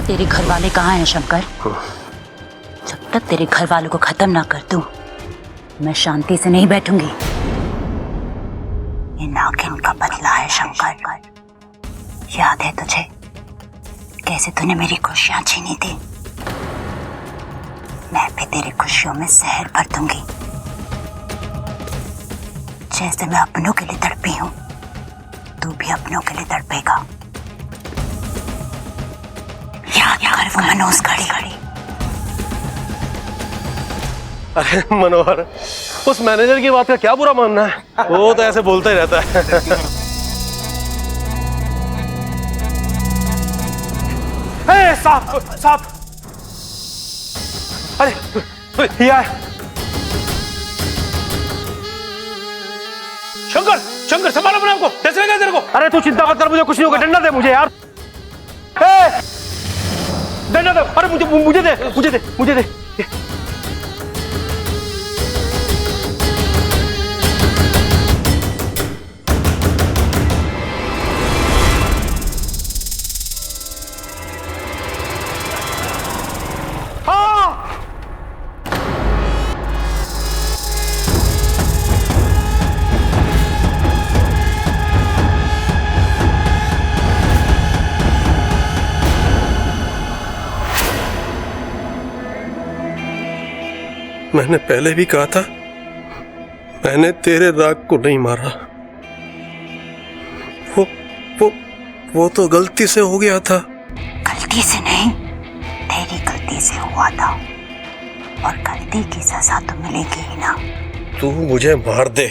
तेरे घर वाले कहाँ हैं शंकर? जब तक तेरे घर वालों को खत्म ना कर दूं, मैं शांति से नहीं बैठूंगी। ये नागिन का बदला है शंकर। याद है तुझे कैसे तूने मेरी खुशियां छीनी थी? मैं भी तेरी खुशियों में जहर भर दूंगी। जैसे मैं अपनों के लिए तड़पी हूं, तू भी अपनों के लिए तड़पेगा। याद कर वो मनोज घड़ी। अरे मनोहर, उस मैनेजर की बात का क्या बुरा मानना है? वो तो ऐसे बोलता ही रहता है। साहब, अरे ये आए। शंकर संभालो अपने आपको। कैसे लगा तेरे को? अरे तू चिंता मत कर, मुझे कुछ नहीं होगा। डंडा दे मुझे यार। डंडा दे। अरे मुझे दे। मैंने पहले भी कहा था, मैंने तेरे राग को नहीं मारा। वो तो गलती से हो गया था। गलती से नहीं, तेरी गलती से हुआ था, और गलती की सजा तो मिलेगी ही ना। तू मुझे मार दे।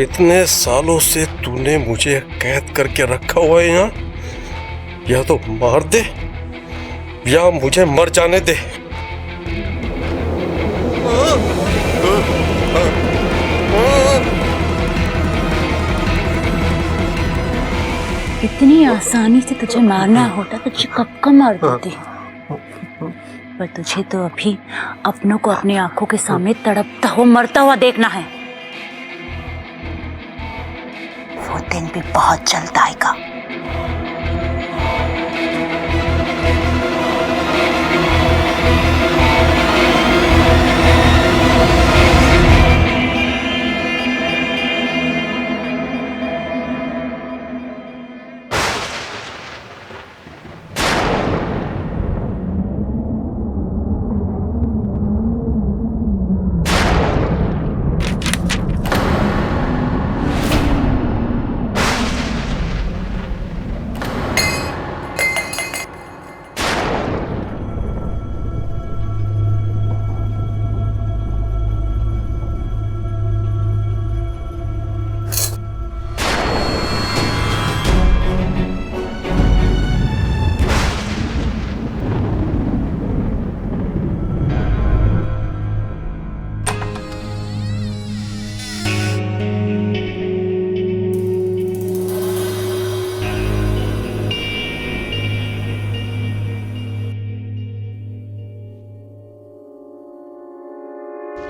इतने सालों से तूने मुझे कैद करके रखा हुआ है यहाँ। या तो मार दे या मुझे मर जाने दे। इतनी आसानी से तुझे मारना होता तो तुझे कब का मार देती। पर तुझे तो अभी अपनों को अपनी आंखों के सामने तड़पता हुआ मरता हुआ देखना है। वो दिन भी बहुत जल्द आएगा।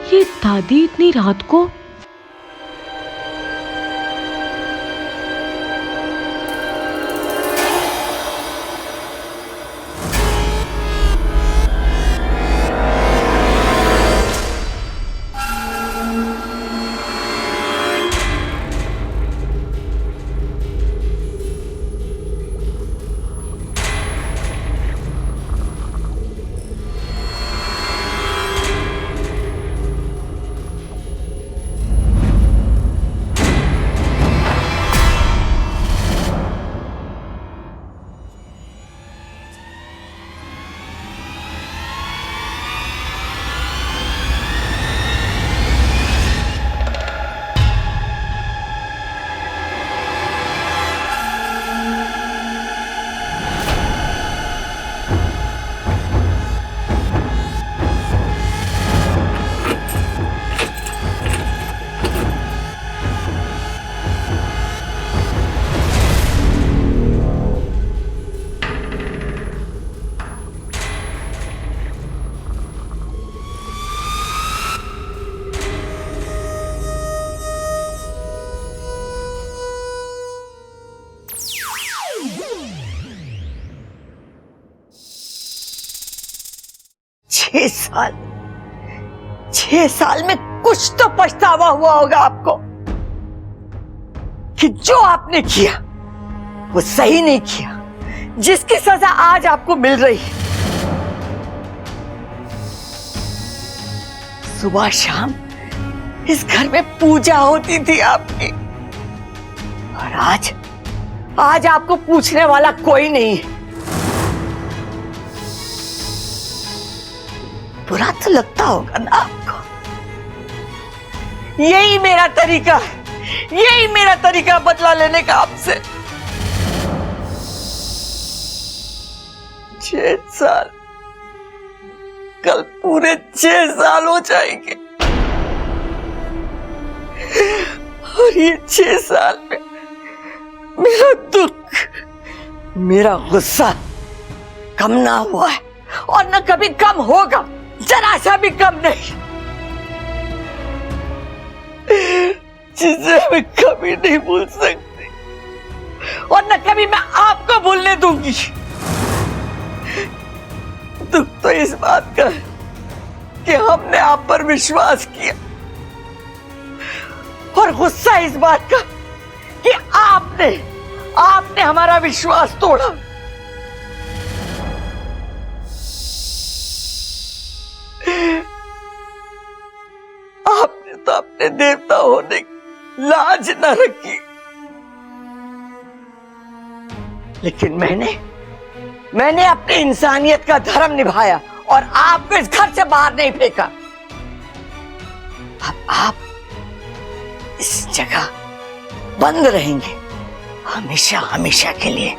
ये दादी इतनी रात को? छह साल में कुछ तो पछतावा हुआ होगा आपको कि जो आपने किया वो सही नहीं किया, जिसकी सजा आज आपको मिल रही है। सुबह शाम इस घर में पूजा होती थी आपकी, और आज आपको पूछने वाला कोई नहीं है। बुरा तो लगता होगा ना आपको। यही मेरा तरीका बदला लेने का आपसे। 6 साल, कल पूरे 6 साल हो जाएंगे, और ये 6 साल में मेरा दुख, मेरा गुस्सा कम ना हुआ है, और न कभी कम होगा, जरा सा भी कम नहीं, जिसे मैं कभी नहीं भूल सकती, और न कभी मैं आपको भूलने दूंगी। दुख तो इस बात का है कि हमने आप पर विश्वास किया, और गुस्सा इस बात का कि आपने हमारा विश्वास तोड़ा। आपने तो अपने देवता होने की लाज न रखी, लेकिन मैंने अपनी इंसानियत का धर्म निभाया और आपको इस घर से बाहर नहीं फेंका। अब आप इस जगह बंद रहेंगे हमेशा हमेशा के लिए।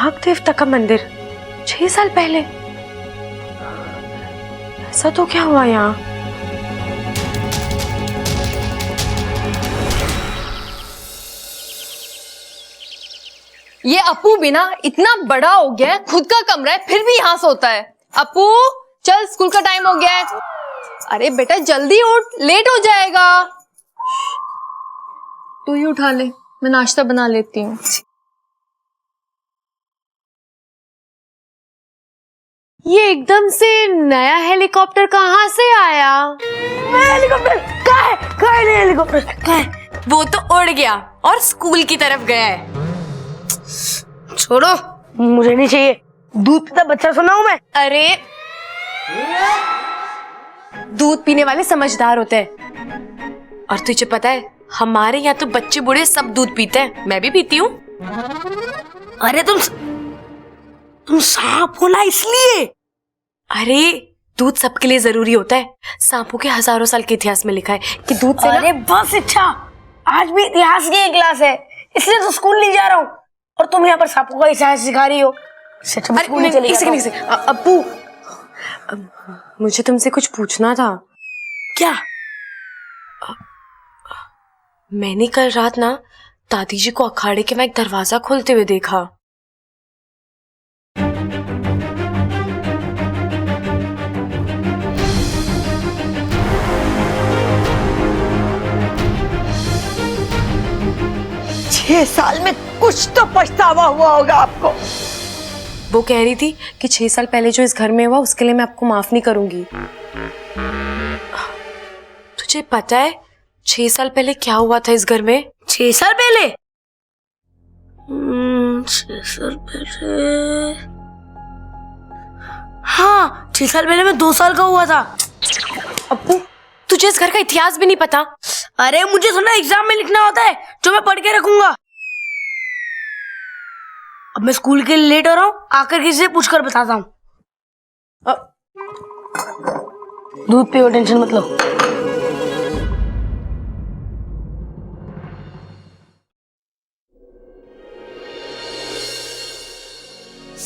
नाग देवता का मंदिर 6 साल पहले। ऐसा तो क्या हुआ यहाँ? ये अपू भी ना इतना बड़ा हो गया है, खुद का कमरा है फिर भी यहाँ सोता है। अपू चल, स्कूल का टाइम हो गया है। अरे बेटा जल्दी उठ, लेट हो जाएगा। तू ही उठा ले, मैं नाश्ता बना लेती हूँ। ये एकदम से नया हेलीकॉप्टर कहाँ से आया? हेलीकॉप्टर कहाँ है हेलीकॉप्टर कहाँ है? वो तो उड़ गया और स्कूल की तरफ गया है। छोड़ो, मुझे नहीं चाहिए। दूध पीता बच्चा सुना हूं मैं। अरे दूध पीने वाले समझदार होते हैं, और तुझे पता है हमारे यहाँ तो बच्चे बूढ़े सब दूध पीते हैं, मैं भी पीती हूँ। अरे तुम सांप हो ना इसलिए। अरे दूध सबके लिए जरूरी होता है। सांपों के हजारों साल के इतिहास में लिखा है कि दूध से अरे बस इच्छा, आज भी इतिहास की क्लास है, इसलिए तो स्कूल नहीं जा रहा हूँ, और तुम यहाँ पर सांपों का इतिहास सिखा रही हो। अब्बू मुझे तुमसे कुछ पूछना था। क्या? मैंने कल रात ना दादी जी को अखाड़े के वहां एक दरवाजा खोलते हुए देखा। छह साल में कुछ तो पछतावा हुआ होगा आपको। वो कह रही थी कि 6 साल पहले जो इस घर में हुआ उसके लिए मैं आपको माफ नहीं करूंगी। तुझे पता है 6 साल पहले क्या हुआ था इस घर में? 6 साल पहले? 6 साल पहले, हाँ 6 साल पहले मैं 2 साल का हुआ था। अब्बू तुझे इस घर का इतिहास भी नहीं पता? अरे मुझे सुना एग्जाम में लिखना होता है जो मैं पढ़ के रखूंगा। अब मैं स्कूल के लिए लेट हो रहा हूँ, आकर किसी से पूछकर बताता हूँ। दूध पियो, टेंशन मत लो।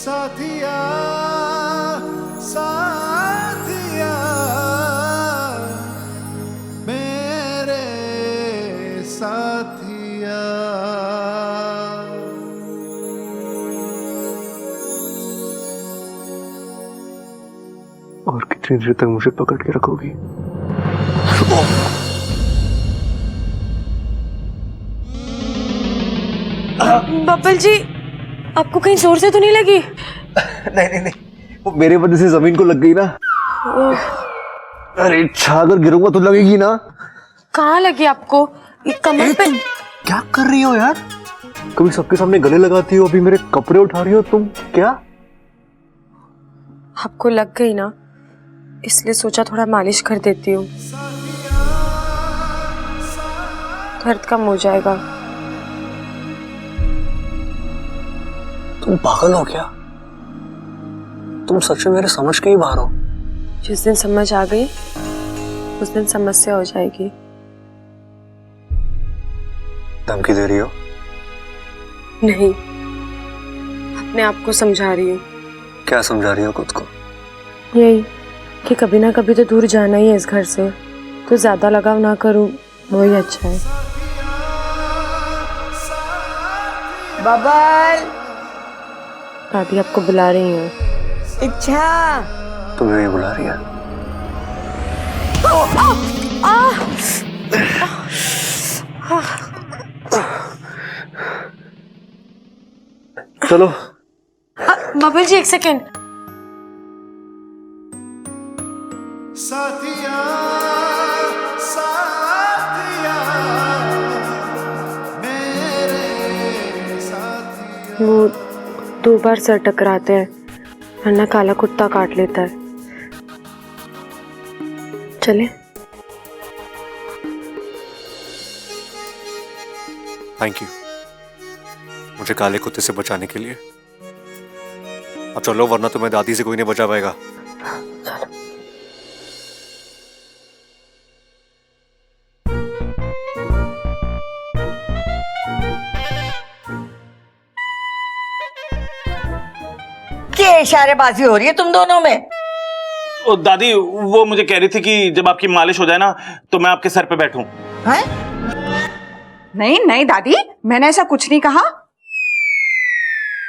साथिया साथिया मेरे साथिया। और कितनी देर तक मुझे पकड़ के रखोगी? बब्बल जी, आपको कहीं जोर से तो नहीं लगी? नहीं नहीं नहीं, वो मेरे वजह से जमीन को लग गई ना। अरे अगर गिरूंगा तो लगेगी ना। कहाँ लगी आपको? ये कमर पे? क्या कर रही हो यार? कभी सबके सामने गले लगाती हो, अभी मेरे कपड़े उठा रही हो तुम। क्या आपको लग गई ना, इसलिए सोचा थोड़ा मालिश कर देती हूँ, दर्द कम हो जाएगा। तुम पागल हो क्या? तुम सच में मेरे समझ के ही बाहर हो। जिस दिन समझ आ गई उस दिन समस्या हो जाएगी। धमकी दे रही हो? नहीं, अपने आप को समझा रही हूँ। क्या समझा रही हो खुद को? यही कि कभी ना कभी तो दूर जाना ही है इस घर से, तो ज्यादा लगाव ना करूँ वही अच्छा है। बबल, दादी आपको बुला रही हैं। इच्छा, तुम्हें भी बुला रही है। चलो। बबल जी, एक सेकेंड। साथिया साथिया मेरे साथिया। वो 2 बार सर टकराते हैं, वरना काला कुत्ता काट लेता है। चले? थैंक यू मुझे काले कुत्ते से बचाने के लिए। अब चलो, वरना तुम्हें दादी से कोई नहीं बचा पाएगा। क्या इशारेबाजी हो रही है तुम दोनों में? ओ दादी, वो मुझे कह रही थी कि जब आपकी मालिश हो जाए ना तो मैं आपके सर पे बैठूं। हैं? नहीं नहीं दादी, मैंने ऐसा कुछ नहीं कहा।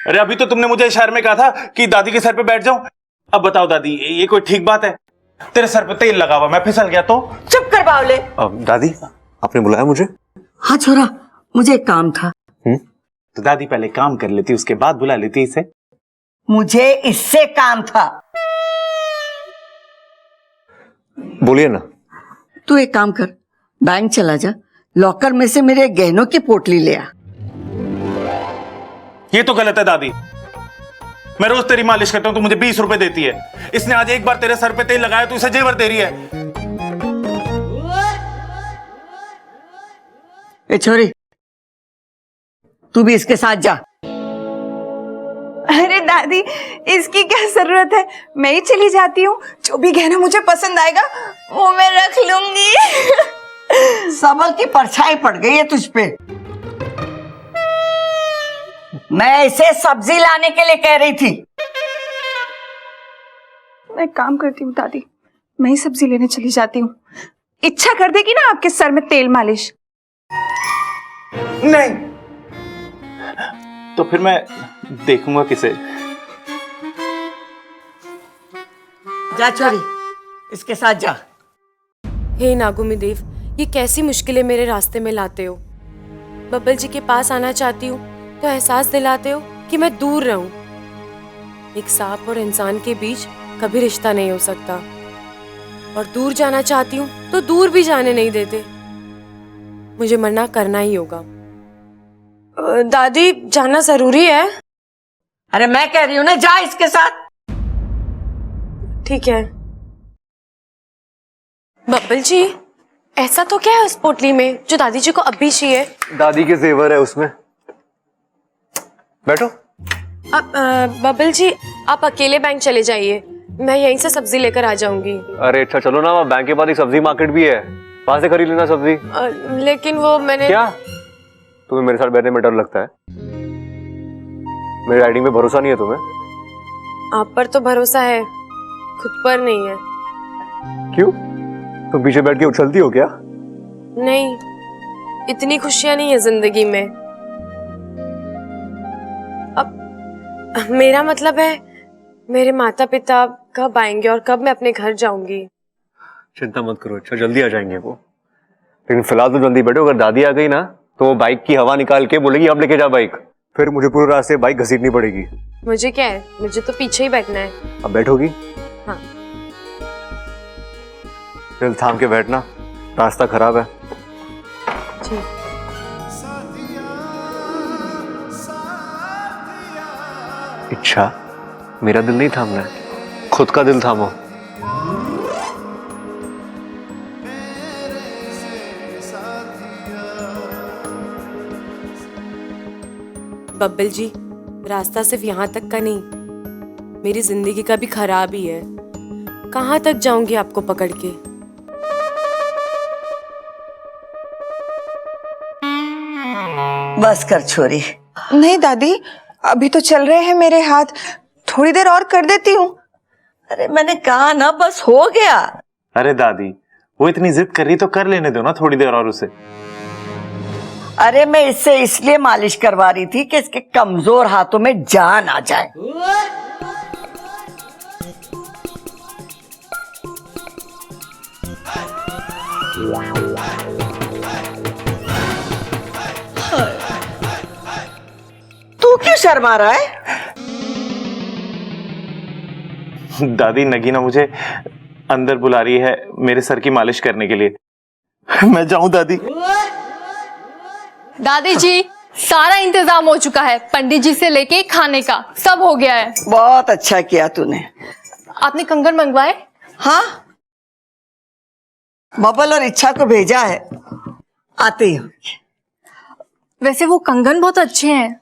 अरे अभी तो तुमने मुझे इशारे में कहा था कि दादी के सर पे बैठ जाऊं। अब बताओ दादी, ये कोई ठीक बात है? तेरे सर पे तेल लगा हुआ, मैं फिसल गया तो? चुप कर बावले। दादी, आपने बुलाया मुझे? हाँ छोरा, मुझे एक काम था। तो दादी पहले काम कर लेती, उसके बाद बुला लेती इसे। मुझे इससे काम था। बोलिए ना। तू एक काम कर, बैंक चला जा, लॉकर में से मेरे गहनों की पोटली ले आ। ये तो गलत है दादी। मैं रोज तेरी मालिश करता हूं, तू मुझे 20 रुपए देती है। इसने आज एक बार तेरे सर पे तेल लगाया तो इसे जेवर दे रही है। ए छोरी, तू भी इसके साथ जा। अरे दादी, इसकी क्या जरूरत है, मैं ही चली जाती हूँ। जो भी गहना मुझे पसंद आएगा वो मैं रख लूंगी। सबल की परछाई पड़ गई है तुझ पे। मैं इसे सब्जी लाने के लिए कह रही थी। मैं काम करती हूँ दादी, मैं ही सब्जी लेने चली जाती हूँ। इच्छा कर देगी ना आपके सर में तेल मालिश? नहीं तो फिर मैं देखूंगा किसे। जा छोरी, इसके साथ जा। हे नागुमी देव, ये कैसी मुश्किलें मेरे रास्ते में लाते हो। बब्बल जी के पास आना चाहती हूँ तो एहसास दिलाते हो कि मैं दूर रहूं। एक सांप और इंसान के बीच कभी रिश्ता नहीं हो सकता, और दूर जाना चाहती हूँ तो दूर भी जाने नहीं देते। मुझे मना करना ही होगा। दादी, जाना जरूरी है? अरे मैं कह रही हूँ ना, जा इसके साथ। ठीक है। बब्बल जी, ऐसा तो क्या है उस पोटली में जो दादी जी को अब भी चाहिए? दादी के जेवर है उसमें। बैठो। अब बब्बल जी, आप अकेले बैंक चले जाइए, मैं यहीं से सब्जी लेकर आ जाऊंगी। अरे अच्छा चलो ना, बैंक के बाद एक सब्जी मार्केट भी है, वहां से खरीद लेना सब्जी। लेकिन वो मैंने। क्या तुम्हें मेरे साथ बैठने में डर लगता है? मेरी राइडिंग में भरोसा नहीं है तुम्हें? आप पर तो भरोसा है, खुद पर नहीं है। क्यों? तुम पीछे बैठ के उछलती हो क्या? नहीं, इतनी खुशियां नहीं है जिंदगी में। अब मेरा मतलब है, मेरे माता पिता कब आएंगे और कब मैं अपने घर जाऊंगी। चिंता मत करो, अच्छा जल्दी आ जाएंगे वो। लेकिन फिलहाल तो जल्दी बैठो, अगर दादी आ गई ना तो वो बाइक की हवा निकाल के बोलेगी अब लेके जा बाइक, फिर मुझे पूरे रास्ते बाइक घसीटनी पड़ेगी। मुझे क्या है, मुझे तो पीछे ही बैठना है। अब बैठोगी? हाँ। दिल थाम के बैठना, रास्ता खराब है। जी। इच्छा, मेरा दिल नहीं थामना है, खुद का दिल थामो। बब्बल जी, रास्ता सिर्फ यहाँ तक का नहीं, मेरी जिंदगी का भी खराब ही है। कहाँ तक जाऊंगी आपको पकड़ के? बस कर छोरी। नहीं दादी, अभी तो चल रहे हैं मेरे हाथ, थोड़ी देर और कर देती हूँ। अरे मैंने कहा ना, बस हो गया। अरे दादी, वो इतनी जिद कर रही तो कर लेने दो ना थोड़ी देर और उसे। अरे मैं इससे इसलिए मालिश करवा रही थी कि इसके कमजोर हाथों में जान आ जाए। तू क्यों शर्मा रहा है? दादी, नगीना मुझे अंदर बुला रही है मेरे सर की मालिश करने के लिए। मैं जाऊं दादी? दादी जी, सारा इंतजाम हो चुका है, पंडित जी से लेके खाने का सब हो गया है। बहुत अच्छा किया तूने। आपने कंगन मंगवाए? हाँ, बबल और इच्छा को भेजा है, आते ही होंगे। वैसे वो कंगन बहुत अच्छे हैं।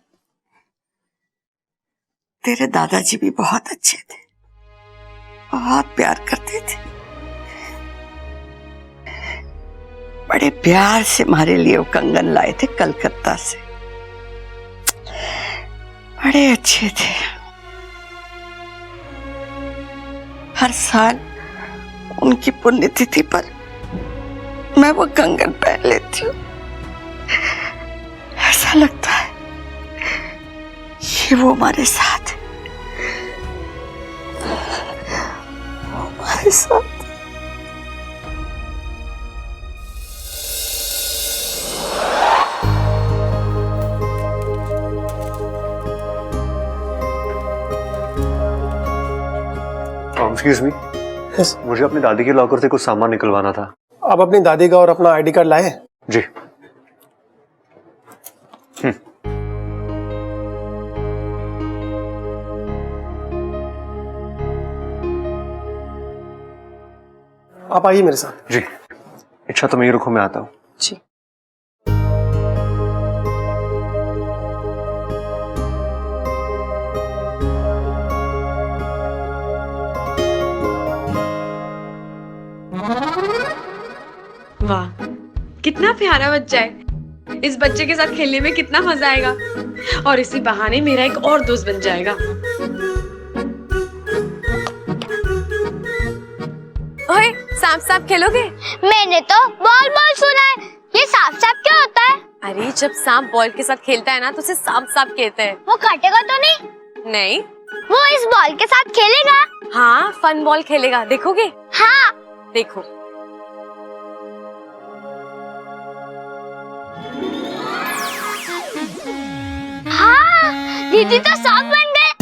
तेरे दादाजी भी बहुत अच्छे थे, बहुत प्यार करते थे। बड़े प्यार से हमारे लिए वो कंगन लाए थे कलकत्ता से, बड़े अच्छे थे। हर साल उनकी पुण्यतिथि पर मैं वो कंगन पहन लेती हूँ। ऐसा लगता है कि वो हमारे साथ है, वो हमारे साथ। एक्सक्यूज मी, मुझे अपनी दादी के लॉकर से कुछ सामान निकलवाना था। आप अपनी दादी का और अपना आईडी कार्ड लाए? जी। आप आइए मेरे साथ। जी। इच्छा तो मैं ही रुको, मैं आता हूँ। जी। वाह, कितना प्यारा बच्चा है। इस बच्चे के साथ खेलने में कितना मजा आएगा, और इसी बहाने मेरा एक और दोस्त बन जाएगा। ओए, सांप सांप खेलोगे? मैंने तो बॉल बॉल सुना है, ये सांप सांप क्या होता है? अरे, जब सांप बॉल के साथ खेलता है ना तो उसे सांप सांप कहते हैं। वो काटेगा तो नहीं? नहीं। वो इस बॉल के साथ खेलेगा? हाँ, फन बॉल खेलेगा, देखोगे? हाँ। देखो। हाँ, दीदी तो सांप बन गए।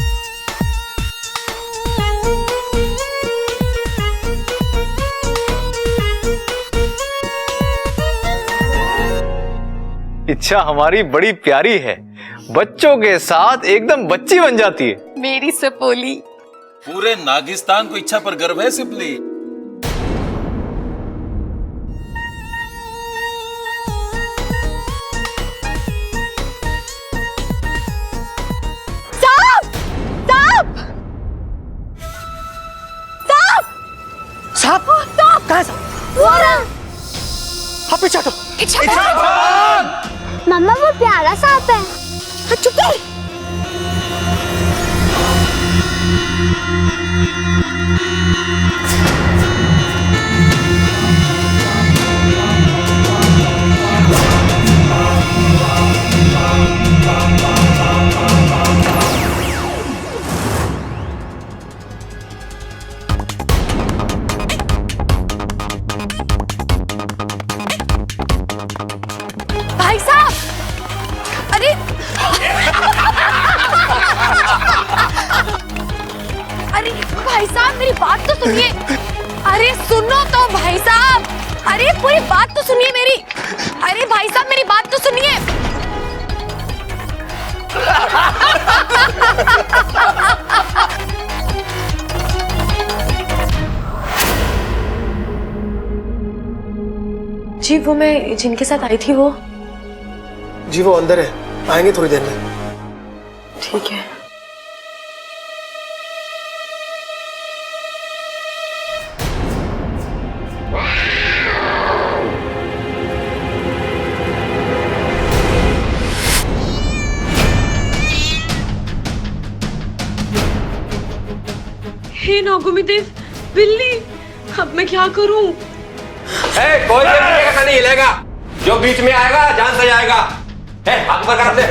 इच्छा हमारी बड़ी प्यारी है, बच्चों के साथ एकदम बच्ची बन जाती है। मेरी सपोली। पूरे नागिस्तान को इच्छा पर गर्व है सिपली। साहब, कहाँ है साहब? हाँ, पीछे हटो। मम्मा, वो प्यारा सांप है। चुप कर। भाई साहब, अरे अरे भाई साहब मेरी बात तो सुनिए। अरे सुनो तो भाई साहब, अरे पूरी बात तो सुनिए मेरी। अरे भाई साहब मेरी बात तो सुनिए। जी वो मैं जिनके साथ आई थी वो। जी वो अंदर है, आएंगे थोड़ी देर में। ठीक है। हे नागुमी देव, बिल्ली, अब मैं क्या करूं? कोई बिल्ली का नहीं हिलेगा, जो बीच में आएगा जान से जाएगा। हाथ ऊपर कर दे।